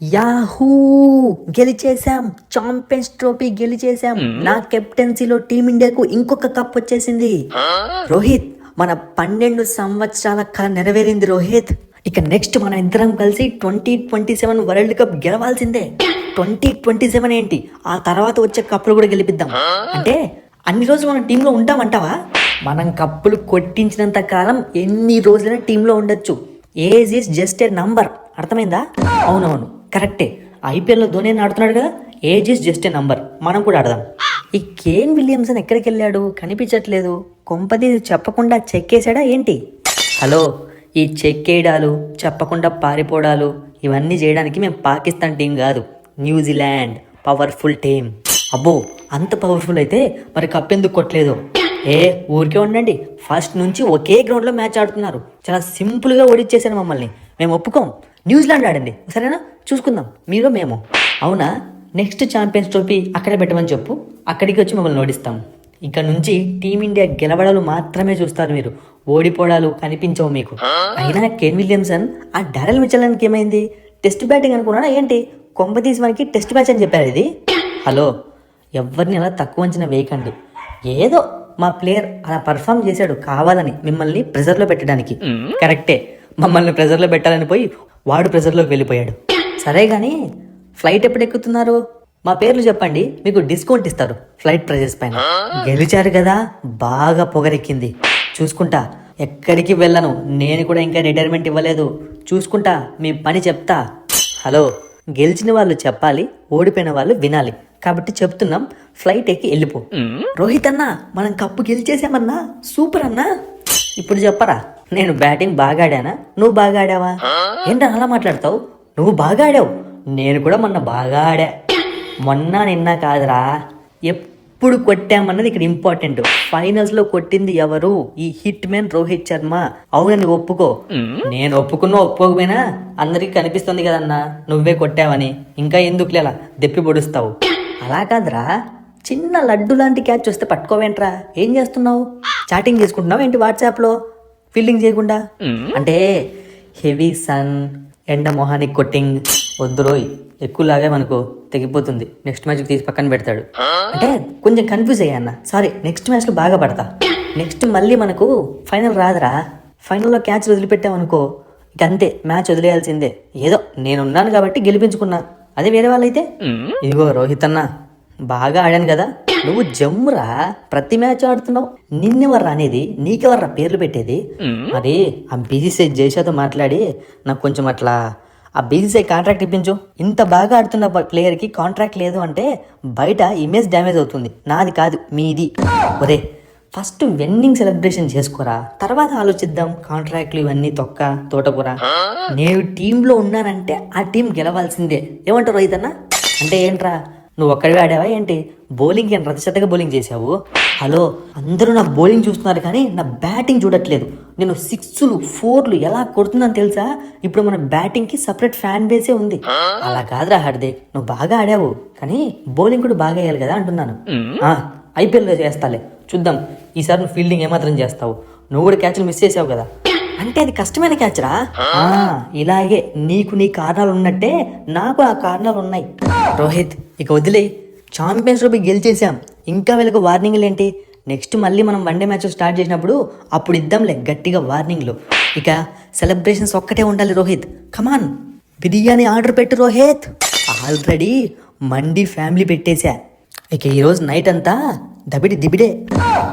Yahoo గెలిచేసాం, champions trophy గెలిచేసాం. నా కెప్టెన్సీలో టీమిండియాకు ఇంకొక కప్ వచ్చేసింది. రోహిత్, మన 12 సంవత్సరాల కళ నెరవేరింది రోహిత్. ఇక నెక్స్ట్ మన ఇద్దరం కలిసి 2027 వరల్డ్ కప్ గెలవాల్సిందే. 2027 ఏంటి, ఆ తర్వాత వచ్చే కప్పులు కూడా గెలిపిద్దాం. అంటే అన్ని రోజులు మన టీంలో ఉంటామంటావా? మనం కప్పులు కొట్టించినంత కాలం ఎన్ని రోజులైనా టీంలో ఉండొచ్చు. Age is just a number, అర్థమైందా? అవునవును, కరెక్టే. ఐపీఎల్లో ధోని ఆడుతున్నాడు కదా, age is just a number. మనం కూడా ఆడదాం. ఈ కేన్ విలియమ్సన్ ఎక్కడికి వెళ్ళాడు, కనిపించట్లేదు. కొంపది చెప్పకుండా చెక్కేసాడా ఏంటి? హలో, ఈ చెక్కేయడాలు, చెప్పకుండా పారిపోవడాలు ఇవన్నీ చేయడానికి మేము పాకిస్తాన్ టీం కాదు, న్యూజిలాండ్ పవర్ఫుల్ టీం. అబ్బో, అంత పవర్ఫుల్ అయితే మరి కప్పెందుకు కొట్టలేదు? ఊరికే ఉండండి, ఫస్ట్ నుంచి ఒకే గ్రౌండ్లో మ్యాచ్ ఆడుతున్నారు. చాలా సింపుల్గా ఓడిచ్చేసారు మమ్మల్ని. మేము ఒప్పుకోం. న్యూజిలాండ్ ఆడండి, సరేనా? చూసుకుందాం, మీరు మేము. అవునా, నెక్స్ట్ ఛాంపియన్స్ ట్రోఫీ అక్కడే పెట్టమని చెప్పు, అక్కడికి వచ్చి మమ్మల్ని ఓడిస్తాం. ఇక్కడ నుంచి టీమిండియా గెలవడాలు మాత్రమే చూస్తారు మీరు, ఓడిపోవడాలు కనిపించవు మీకు. అయినా కేన్ విలియమ్సన్ ఆ డారెల్ మిచెల్కి ఏమైంది? టెస్ట్ బ్యాటింగ్ అనుకున్నాడా ఏంటి? కొంపతీసి మనకి టెస్ట్ మ్యాచ్ అని చెప్పారు ఇది. హలో, ఎవరిని అలా తక్కువ అంచనా వేయకండి. ఏదో మా ప్లేయర్ అలా పర్ఫామ్ చేశాడు కావాలని మిమ్మల్ని ప్రెజర్లో పెట్టడానికి. కరెక్టే, మమ్మల్ని ప్రెజర్లో పెట్టాలని పోయి వాడు ప్రెజర్లోకి వెళ్ళిపోయాడు. సరే కానీ ఫ్లైట్ ఎప్పుడు ఎక్కుతున్నారు? మా పేర్లు చెప్పండి, మీకు డిస్కౌంట్ ఇస్తారు ఫ్లైట్ ప్రైజెస్ పైన. గెలిచారు కదా, బాగా పొగరెక్కింది. చూసుకుంటా, ఎక్కడికి వెళ్ళను. నేను కూడా ఇంకా రిటైర్మెంట్ ఇవ్వలేదు. చూసుకుంటా, మీ పని చెప్తా. హలో, గెలిచిన వాళ్ళు చెప్పాలి, ఓడిపోయిన వాళ్ళు వినాలి. కాబట్టి చెప్తున్నాం, ఫ్లైట్ ఎక్కి వెళ్ళిపో. రోహిత్ అన్నా, మనం కప్పు గెలిచేసామన్నా, సూపర్ అన్నా. ఇప్పుడు చెప్పరా, నేను బ్యాటింగ్ బాగా ఆడానా, నువ్వు బాగా ఆడావా? ఏంటని అలా మాట్లాడతావు? నువ్వు బాగా ఆడావు, నేను కూడా మొన్న బాగా ఆడా. మొన్న నిన్న కాదురా, ఎప్పుడు కొట్టామన్నది ఇక్కడ ఇంపార్టెంట్. ఫైనల్స్ లో కొట్టింది ఎవరు? ఈ హిట్ మ్యాన్ రోహిత్ శర్మ. అవునని ఒప్పుకో. నేను ఒప్పుకోకపోయినా అందరికి కనిపిస్తుంది కదన్నా నువ్వే కొట్టావని. ఇంకా ఎందుకులేలా దెప్పి పొడుస్తావు? అలా కాదురా, చిన్న లడ్డు లాంటి క్యాచ్ వస్తే పట్టుకోవేంట్రా? ఏం చేస్తున్నావు? చాటింగ్ చేసుకుంటున్నావు ఏంటి వాట్సాప్లో ఫీల్డింగ్ చేయకుండా? అంటే హెవీ సన్, ఎండ మొహానికి కొట్టింగ్ వద్దు రోయ్. ఎక్కువ లాగామనుకో తెగిపోతుంది. నెక్స్ట్ మ్యాచ్కి తీసి పక్కన పెడతాడు. అంటే కొంచెం కన్ఫ్యూజ్ అయ్యా అన్న, సారీ. నెక్స్ట్ మ్యాచ్లో బాగా పడతా. నెక్స్ట్ మళ్ళీ మనకు ఫైనల్ రాదురా. ఫైనల్లో క్యాచ్ వదిలిపెట్టామనుకో ఇక అంతే, మ్యాచ్ వదిలేయాల్సిందే. ఏదో నేనున్నాను కాబట్టి గెలిపించుకున్నా. అదే వేరే వాళ్ళైతే, ఇదిగో రోహిత్ అన్న, బాగా ఆడాను కదా, నువ్వు జమ్మురా, ప్రతి మ్యాచ్ ఆడుతున్నావు. నిన్నెవర్రా అనేది, నీకెవర్రా పేర్లు పెట్టేది? మరి ఆ బీసీసీఐ జైషాతో మాట్లాడి నాకు కొంచెం అట్లా ఆ బీసీసీఐ కాంట్రాక్ట్ ఇప్పించు. ఇంత బాగా ఆడుతున్న ప్లేయర్కి కాంట్రాక్ట్ లేదు అంటే బయట ఇమేజ్ డ్యామేజ్ అవుతుంది. నాది కాదు, మీది. ఒరే, ఫస్ట్ విన్నింగ్ సెలబ్రేషన్ చేసుకోరా, తర్వాత ఆలోచిద్దాం కాంట్రాక్ట్లు ఇవన్నీ తొక్క తోటకూర. నేను టీంలో ఉన్నానంటే ఆ టీం గెలవాల్సిందే. ఏమంటారు రోహిత్ అన్న? అంటే ఏంట్రా, నువ్వు ఒక్కడివే ఆడావా ఏంటి? బౌలింగ్ ఏం రథచతగా బౌలింగ్ చేసావు? హలో, అందరూ నా బౌలింగ్ చూస్తున్నారు కానీ నా బ్యాటింగ్ చూడట్లేదు. నేను 6లు 4లు ఎలా కొడుతున్నాను తెలుసా? ఇప్పుడు మన బ్యాటింగ్కి సపరేట్ ఫ్యాన్ బేసే ఉంది. అలా కాదురా హార్దిక్, నువ్వు బాగా ఆడావు కానీ బౌలింగ్ కూడా బాగా వేయాలి కదా అంటున్నాను. ఐపీఎల్లో చేస్తాలే, చూద్దాం ఈసారి నువ్వు ఫీల్డింగ్ ఏమాత్రం చేస్తావు. నువ్వు కూడా క్యాచ్లు మిస్ చేసావు కదా. అంటే అది కష్టమైన క్యాచ్ రా. ఇలాగే నీకు నీ కారణాలు ఉన్నట్టే నాకు ఆ కారణాలు ఉన్నాయి. రోహిత్, ఇక వదిలే. ఛాంపియన్స్ ట్రోఫీ గెలిచేసాం, ఇంకా వీళ్ళకు వార్నింగ్లు ఏంటి? నెక్స్ట్ మళ్ళీ మనం వన్డే మ్యాచ్ స్టార్ట్ చేసినప్పుడు అప్పుడు ఇద్దాంలే గట్టిగా వార్నింగ్లు. ఇక సెలబ్రేషన్స్ ఒక్కటే ఉండాలి రోహిత్. కమాన్, బిర్యానీ ఆర్డర్ పెట్టు రోహిత్. ఆల్రెడీ మండి ఫ్యామిలీ పెట్టేశా. ఇక ఈరోజు నైట్ అంతా దబిడి దిబిడే.